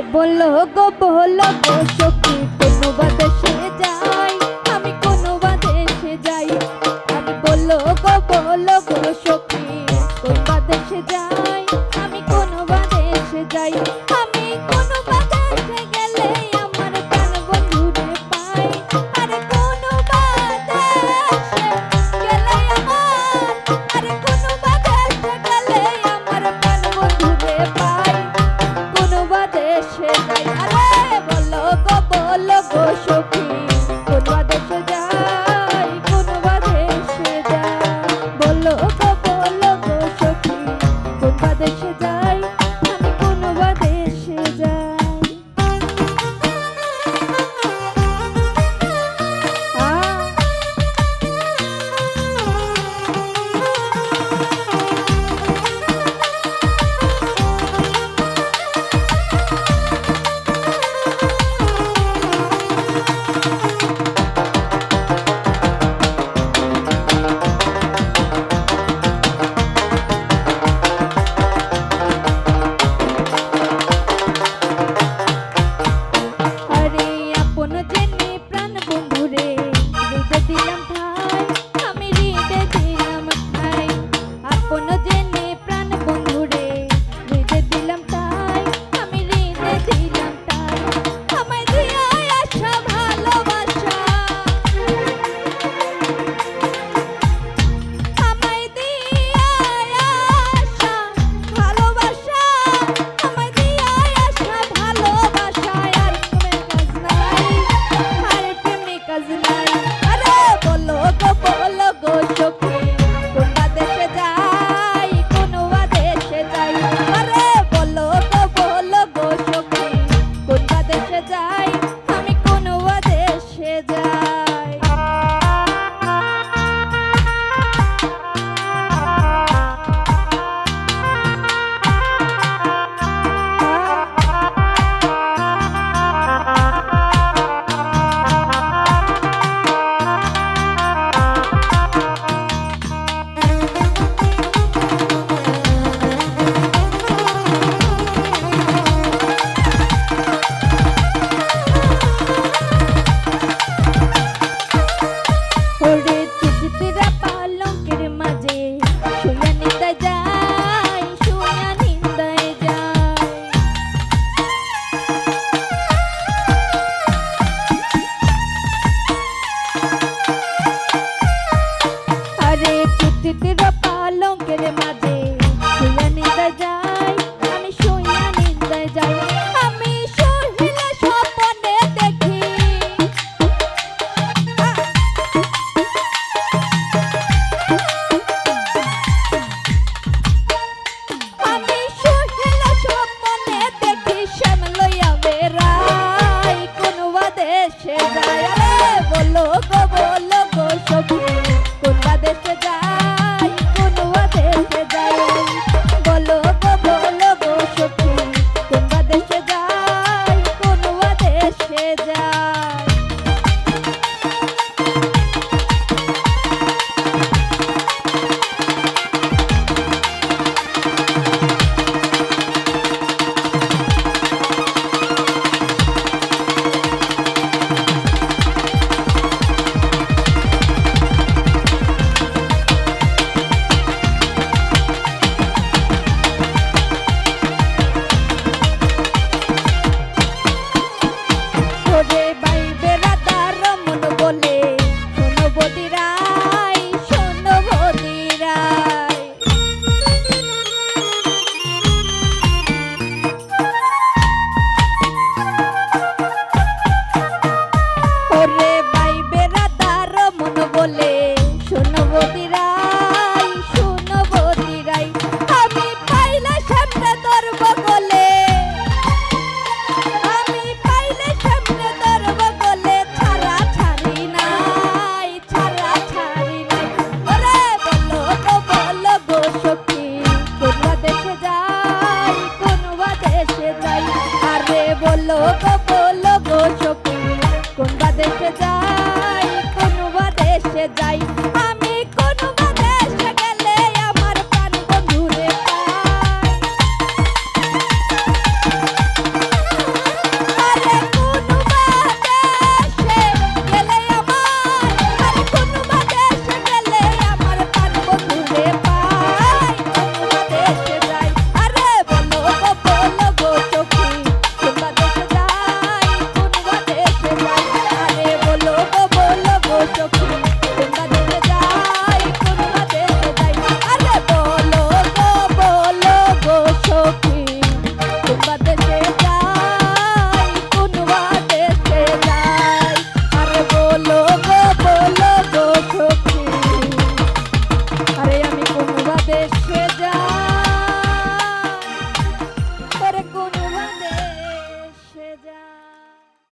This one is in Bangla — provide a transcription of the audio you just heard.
বলো গো সখী কোন বাদেশে যাই আমি কোন বাদেশে যাই আমি বলো গো সখী কোন বাদেশে যাই আমি কোন বাদেশে যাই আমি কোন বাদেশে গেলে আমার প্রাণ বন্ধুরে পাই আরে কোন বাদেশে গেলে আরে কোন বাদেশে গেলে আমার প্রাণ বন্ধুরে পাই কোন বাদেশে যাই আরে বলো গো সখী কোন বাদেশে যাই কোন বাদেশে যাই বলো গো সখী কোন বাদেশে যাই আমি কোন বাদেশে যাই পালঙ্কের মাঝে শুইয়া নিন্দা যাই আমি শুইয়া নিন্দা যাই আমি শুইলে স্বপ্নে দেখি আমি শুইলে স্বপ্নে দেখি শ্যাম লইয়া বেড়াই কোন বাদেশে যাই বলো গো সখী কোন বাদেশে যাই বলো গো সখী কোন বাদেশে যাই কোন বাদেশে যাই